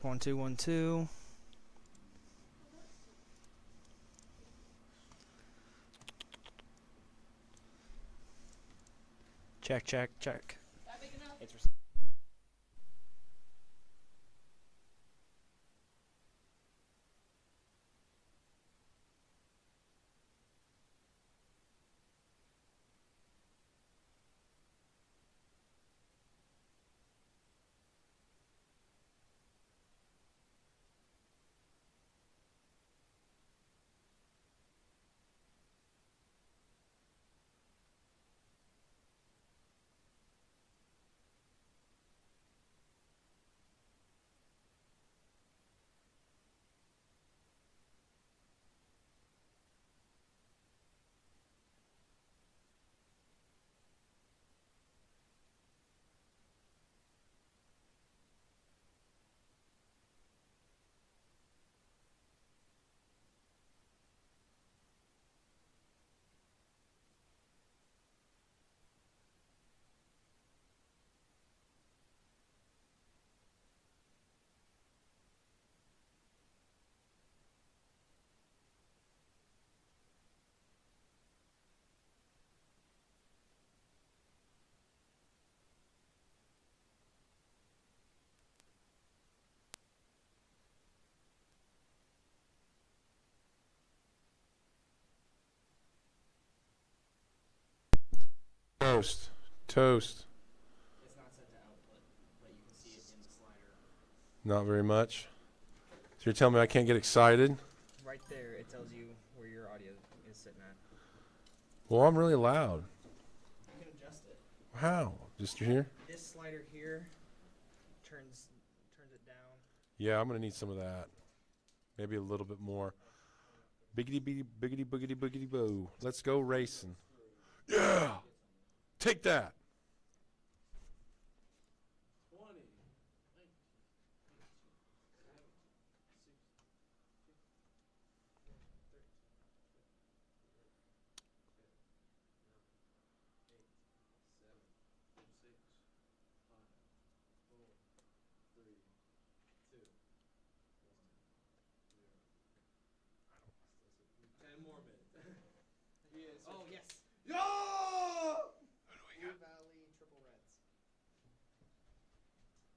1 2 1 2. Check, check, check. It's Toast. Toast. It's not set to output, but you can see it in the slider. Not very much. So you're telling me I can't get excited? Right there, it tells you where your audio is sitting at. Well, I'm really loud. You can adjust it. How? Just here? This slider here turns it down. Yeah, I'm going to need some of that. Maybe a little bit more. Biggity biggity biggity boogity boogity boo. Let's go racing. Yeah! Take that! 20, 19, 18, 10 more minutes. Oh, yes. Yo! Blue Valley Triple Reds.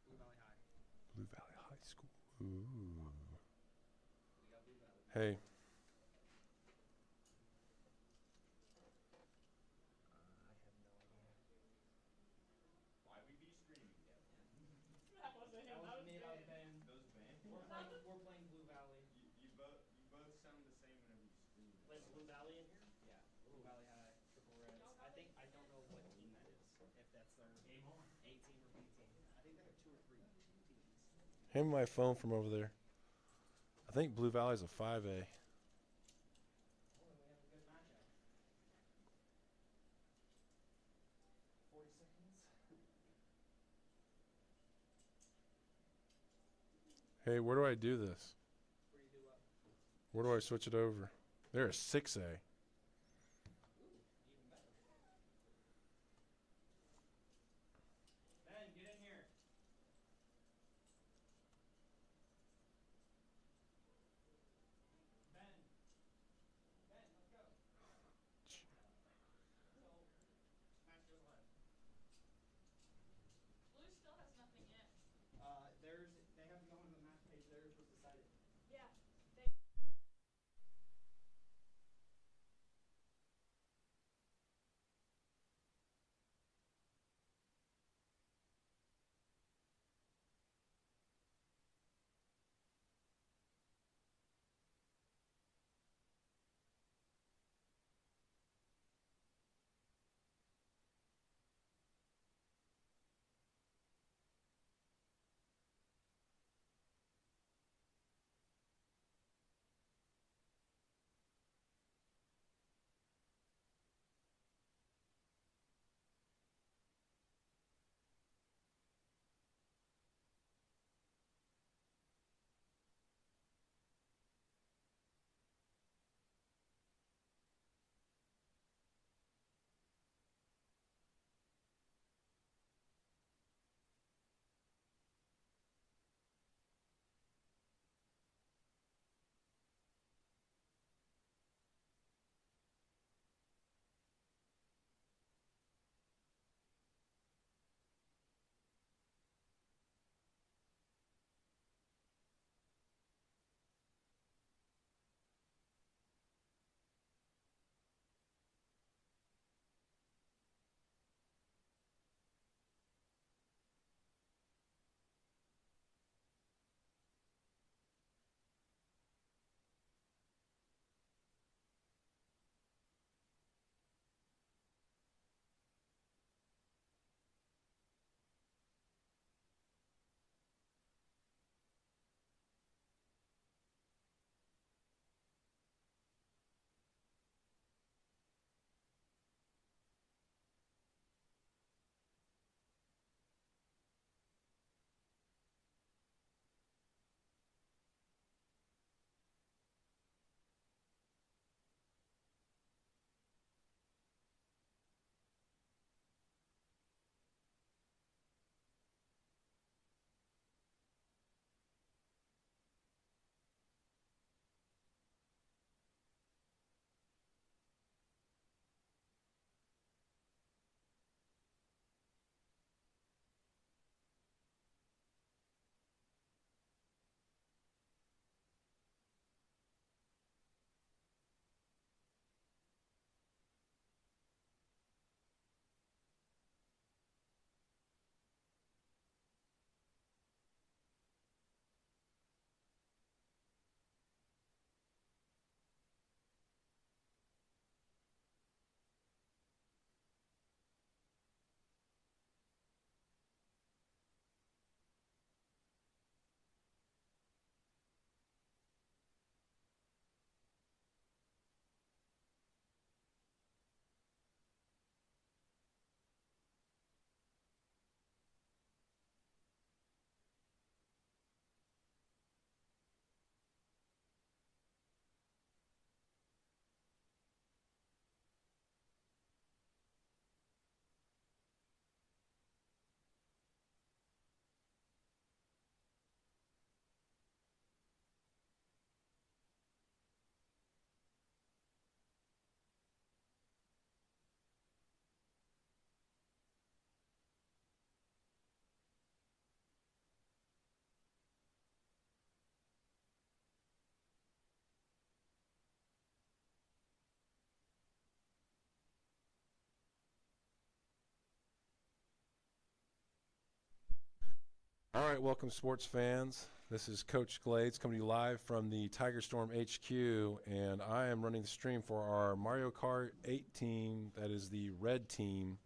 Blue Valley High. Blue Valley High School. Ooh. Hey. Why we be screaming, Devin? That wasn't him. That was me. That was Ben. That was Ben. We're playing Blue Valley. You both sound the same whenever you scream. Playing Blue Valley in here? Yeah. Blue Valley High Triple Reds. I don't know what team that is. If that's their game on. A team or B team. I think they have 2 or 3 teams. Hand me my phone from over there. I think Blue Valley's a 5A. Oh, we have a good matchup. 40 seconds. Hey, where do I do this? Where do you do what? Where do I switch it over? They're a 6A. Ooh, even better. Ben, get in here. Ben. Ben, let's go. So, match goes live. Blue still has nothing in. They have to go into the match page. They're supposed to decide it. Yeah. They All right, welcome sports fans. This is Coach Glades coming to you live from the Tiger Storm HQ, and I am running the stream for our Mario Kart 8 team. That is the red team,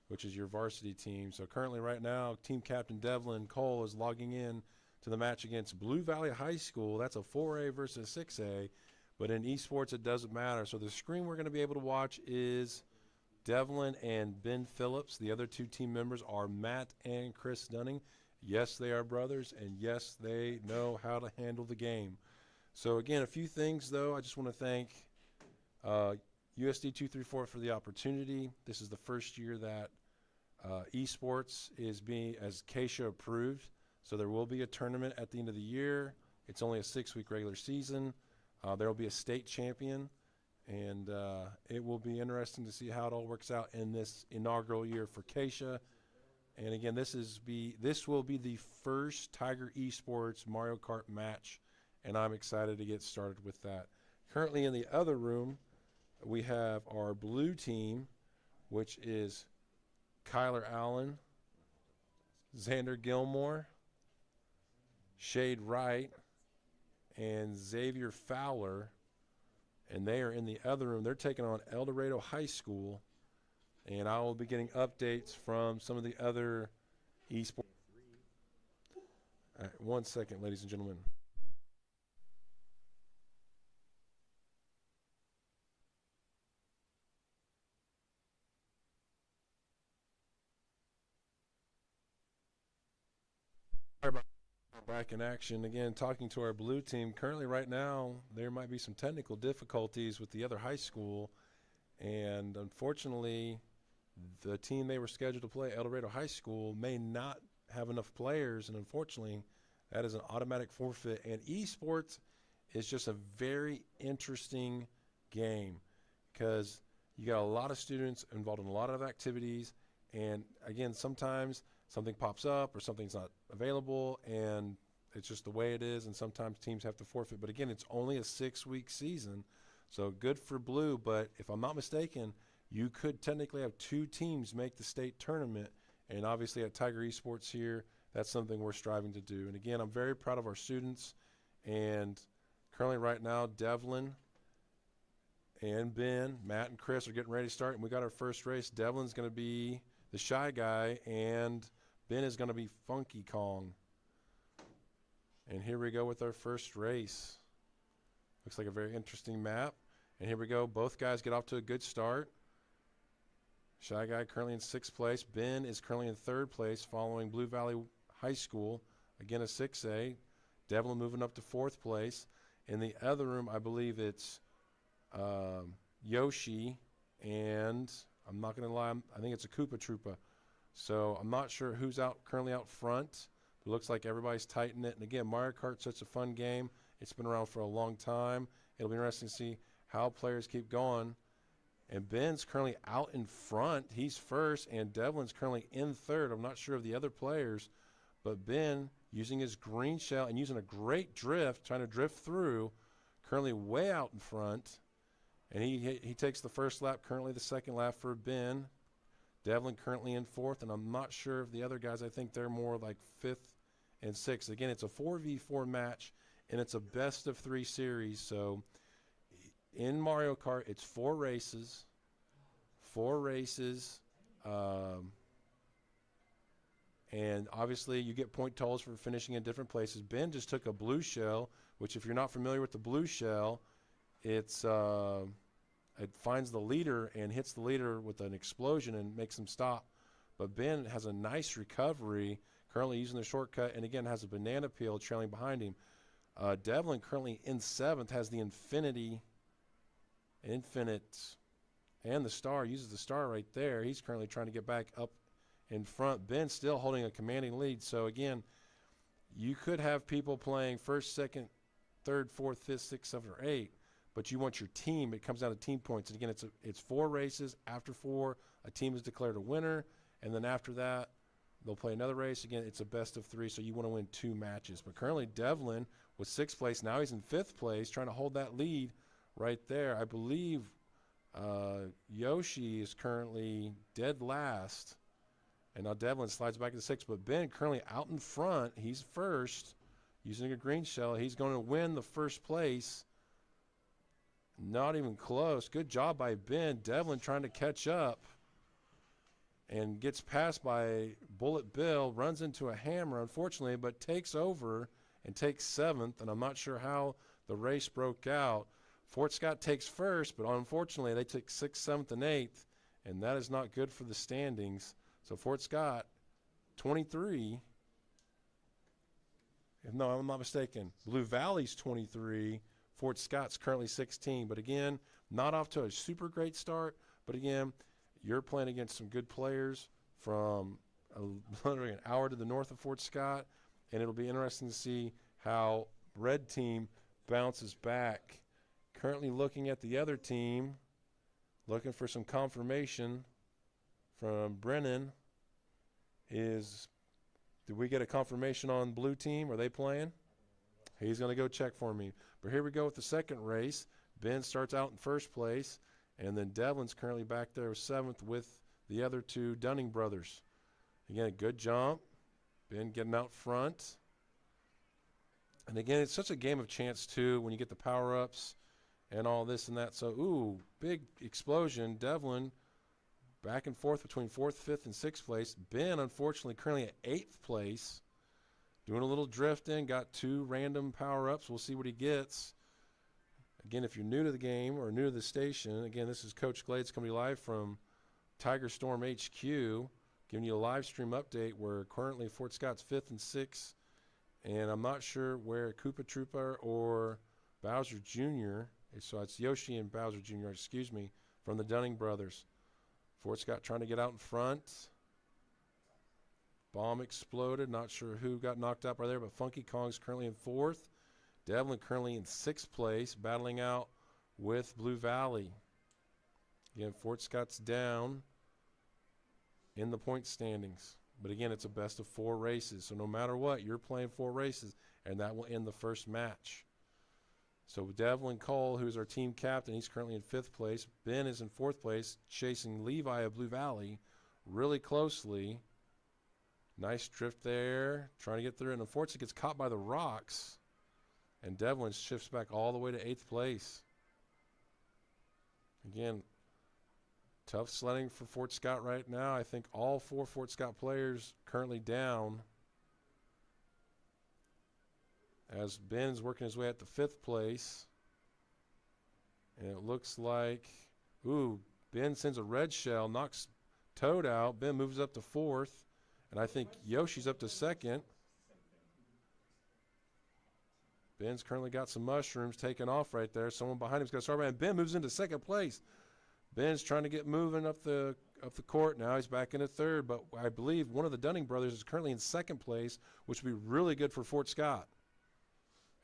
which is your varsity team. So currently right now, team captain Devlin Cole is logging in to the match against Blue Valley High School. That's a 4A versus 6A, but in eSports it doesn't matter. So the screen we're going to be able to watch is Devlin and Ben Phillips. The other two team members are Matt and Chris Dunning. Yes, they are brothers, and yes, they know how to handle the game. So again, a few things though. I just want to thank USD 234 for the opportunity. This is the first year that eSports is being as KSHA approved. So there will be a tournament at the end of the year. It's only a 6-week regular season. There will be a state champion, and it will be interesting to see how it all works out in this inaugural year for KSHA. And again, this will be the first Tiger Esports Mario Kart match, and I'm excited to get started with that. Currently in the other room, we have our blue team, which is Kyler Allen, Xander Gilmore, Shade Wright, and Xavier Fowler, and they are in the other room. They're taking on El Dorado High School, and I will be getting updates from some of the other esports. All right, 1 second, ladies and gentlemen. Sorry about back in action again, talking to our blue team. Currently right now there might be some technical difficulties with the other high school, and unfortunately the team they were scheduled to play, El Dorado High School, may not have enough players, and unfortunately that is an automatic forfeit. And esports is just a very interesting game because you got a lot of students involved in a lot of activities, and again, sometimes something pops up or something's not available, and it's just the way it is, and sometimes teams have to forfeit. But again, it's only a 6-week season, so good for blue. But if I'm not mistaken, you could technically have 2 teams make the state tournament, and obviously at Tiger Esports here, that's something we're striving to do. And again, I'm very proud of our students, and currently right now, Devlin and Ben, Matt and Chris are getting ready to start, and we got our first race. Devlin's going to be the shy guy, and Ben is going to be Funky Kong. And here we go with our first race. Looks like a very interesting map. And here we go. Both guys get off to a good start. Shy Guy currently in 6th place. Ben is currently in 3rd place following Blue Valley High School. Again, a 6A. Devlin moving up to 4th place. In the other room, I believe it's Yoshi, and I'm not going to lie, I think it's a Koopa Troopa. So I'm not sure who's currently out front. It looks like everybody's tightened it. And again, Mario Kart's such a fun game. It's been around for a long time. It'll be interesting to see how players keep going. And Ben's currently out in front. He's 1st, and Devlin's currently in 3rd. I'm not sure of the other players, but Ben, using his green shell and using a great drift, trying to drift through, currently way out in front. And he takes the 1st lap, currently the 2nd lap for Ben. Devlin currently in 4th, and I'm not sure of the other guys. I think they're more like 5th and 6th. Again, it's a 4v4 match, and it's a best-of-3 series. So in Mario Kart, it's 4 races. And obviously you get point totals for finishing in different places. Ben just took a blue shell, which if you're not familiar with the blue shell, it finds the leader and hits the leader with an explosion and makes him stop. But Ben has a nice recovery, currently using the shortcut, and again has a banana peel trailing behind him. Devlin currently in 7th, has the infinite, and the star, uses the star right there. He's currently trying to get back up in front. Ben still holding a commanding lead. So again, you could have people playing 1st, 2nd, 3rd, 4th, 5th, 6th, 7th, or 8, but you want your team. It comes down to team points. And again, it's 4 races. After 4, a team is declared a winner, and then after that, they'll play another race. Again, it's a best-of-3, so you want to win 2 matches. But currently, Devlin was 6th place. Now he's in 5th place, trying to hold that lead right there. I believe Yoshi is currently dead last, And now Devlin slides back to 6th, but Ben currently out in front. He's first using a green shell. He's going to win the first place. Not even close. Good job by Ben. Devlin trying to catch up and gets passed by Bullet Bill, runs into a hammer, unfortunately, but takes over and takes 7th. And I'm not sure how the race broke out. Fort Scott takes first, but unfortunately they took 6th, 7th, and 8th, and that is not good for the standings. So Fort Scott, 23. No, I'm not mistaken. Blue Valley's 23. Fort Scott's currently 16. But again, not off to a super great start. But again, you're playing against some good players from literally an hour to the north of Fort Scott, and it'll be interesting to see how Red Team bounces back. Currently looking at the other team, looking for some confirmation from Brennan. Did we get a confirmation on blue team? Are they playing? He's going to go check for me. But here we go with the second race. Ben starts out in first place, and then Devlin's currently back there 7th with the other two Dunning brothers. Again, a good jump. Ben getting out front. And again, it's such a game of chance, too, when you get the power-ups and all this and that. So, ooh, big explosion. Devlin back and forth between 4th, 5th, and 6th place. Ben, unfortunately, currently at 8th place. Doing a little drifting. Got 2 random power-ups. We'll see what he gets. Again, if you're new to the game or new to the station, again, this is Coach Glades coming live from Tiger Storm HQ, giving you a live stream update where currently Fort Scott's 5th and 6th. And I'm not sure where Koopa Troopa or Bowser Jr. So it's Yoshi and Bowser Jr., excuse me, from the Dunning brothers. Fort Scott trying to get out in front. Bomb exploded. Not sure who got knocked out by there, but Funky Kong's currently in 4th. Devlin currently in 6th place, battling out with Blue Valley. Again, Fort Scott's down in the point standings. But again, it's a best of 4 races. So no matter what, you're playing 4 races, and that will end the first match. So Devlin Cole, who's our team captain, he's currently in 5th place. Ben is in 4th place, chasing Levi of Blue Valley really closely. Nice drift there, trying to get through. And unfortunately gets caught by the rocks. And Devlin shifts back all the way to 8th place. Again, tough sledding for Fort Scott right now. I think all 4 Fort Scott players currently down. As Ben's working his way at the 5th place. And it looks like, ooh, Ben sends a red shell, knocks Toad out. Ben moves up to 4th. And I think Yoshi's up to 2nd. Ben's currently got some mushrooms taking off right there. Someone behind him's got to start, and Ben moves into 2nd place. Ben's trying to get moving up the court now. He's back into 3rd, but I believe one of the Dunning brothers is currently in 2nd place, which would be really good for Fort Scott.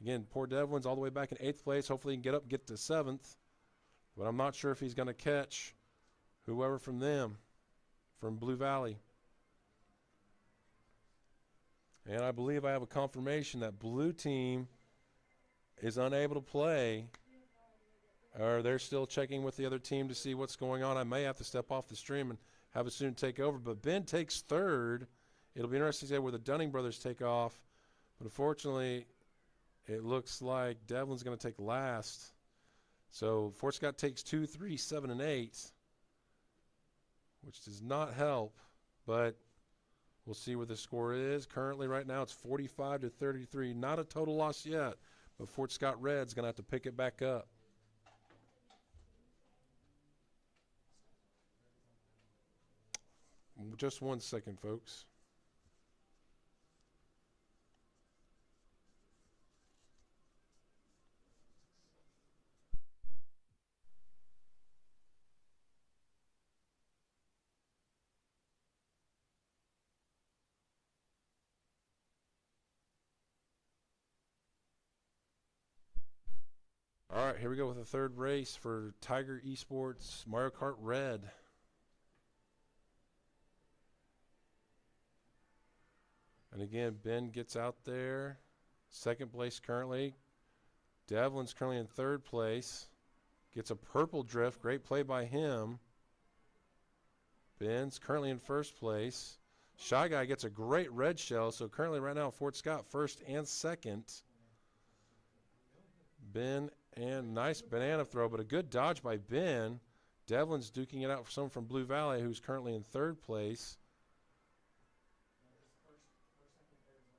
Again, poor Devlin's all the way back in 8th place. Hopefully he can get up and get to 7th, but I'm not sure if he's going to catch whoever from them, from Blue Valley. And I believe I have a confirmation that blue team is unable to play, or they're still checking with the other team to see what's going on. I may have to step off the stream and have a student take over, but Ben takes 3rd. It'll be interesting to see where the Dunning brothers take off, but unfortunately it looks like Devlin's going to take last. So Fort Scott takes 2, 3, 7, and 8, which does not help, but we'll see where the score is. Currently right now it's 45-33. Not a total loss yet, but Fort Scott Red's going to have to pick it back up. Just 1 second, folks. All right, here we go with the 3rd race for Tiger eSports Mario Kart Red. And again, Ben gets out there. 2nd place currently. Devlin's currently in 3rd place. Gets a purple drift. Great play by him. Ben's currently in 1st place. Shy Guy gets a great red shell. So currently right now, Fort Scott first and second. Ben, and nice banana throw, but a good dodge by Ben. Devlin's duking it out for someone from Blue Valley, who's currently in third place.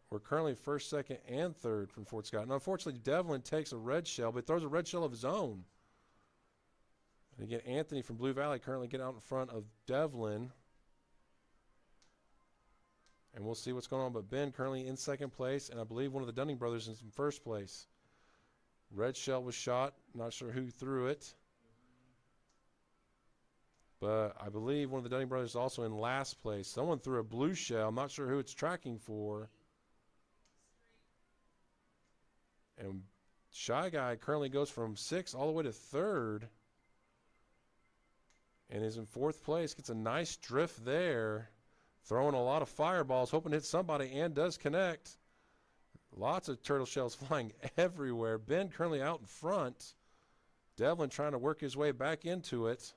We're currently first, second, and third from Fort Scott. And unfortunately, Devlin takes a red shell, but throws a red shell of his own. And again, Anthony from Blue Valley currently getting out in front of Devlin. And we'll see what's going on. But Ben currently in second place, and I believe one of the Dunning brothers is in first place. Red shell was shot. Not sure who threw it. But I believe one of the Dunning brothers is also in last place. Someone threw a blue shell. I'm not sure who it's tracking for. And Shy Guy currently goes from 6th all the way to 3rd. And is in 4th place. Gets a nice drift there. Throwing a lot of fireballs, hoping to hit somebody, and does connect. Lots of turtle shells flying everywhere. Ben currently out in front. Devlin trying to work his way back into it.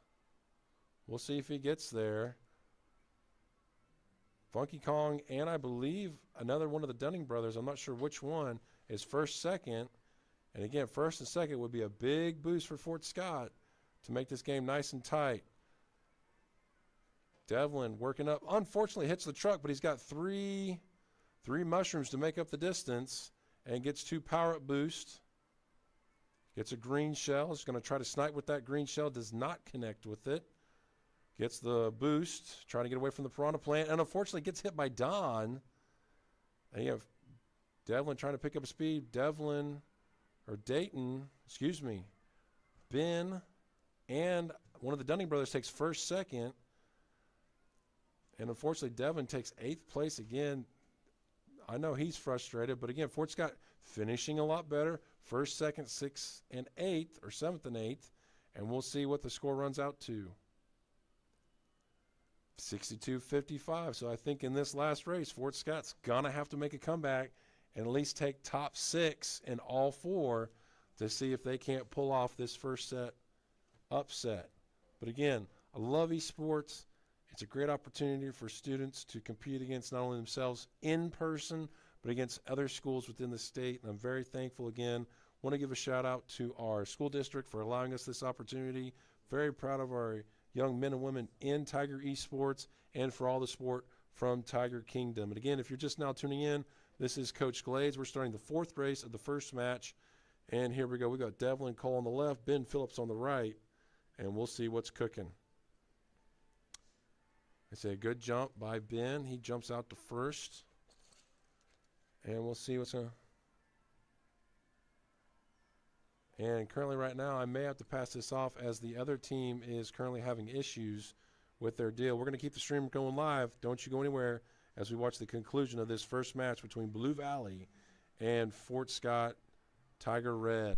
We'll see if he gets there. Funky Kong and I believe another one of the Dunning brothers, I'm not sure which one, is first, second. And again, first and second would be a big boost for Fort Scott to make this game nice and tight. Devlin working up. Unfortunately hits the truck, but he's got three mushrooms to make up the distance and gets 2 power-up boosts. Gets a green shell. He's going to try to snipe with that green shell. Does not connect with it. Gets the boost. Trying to get away from the piranha plant. And unfortunately gets hit by Don. And you have Devlin trying to pick up speed. Dayton, Ben, and one of the Dunning brothers takes first, second. And unfortunately, Devlin takes 8th place again. I know he's frustrated, but again, Fort Scott finishing a lot better. First, second, 6th, and 8th, or 7th and 8th. And we'll see what the score runs out to. 62-55. So I think in this last race, Fort Scott's going to have to make a comeback and at least take top 6 in all 4 to see if they can't pull off this first set upset. But again, I love eSports. It's a great opportunity for students to compete against not only themselves in person, but against other schools within the state. And I'm very thankful again. Want to give a shout out to our school district for allowing us this opportunity. Very proud of our young men and women in Tiger eSports and for all the support from Tiger Kingdom. And again, if you're just now tuning in, this is Coach Glades. We're starting the 4th race of the first match. And here we go. We got Devlin Cole on the left, Ben Phillips on the right, and we'll see what's cooking. It's a good jump by Ben. He jumps out to first. And we'll see what's going to. And currently right now, I may have to pass this off as the other team is currently having issues with their deal. We're going to keep the stream going live. Don't you go anywhere as we watch the conclusion of this first match between Blue Valley and Fort Scott Tiger Red.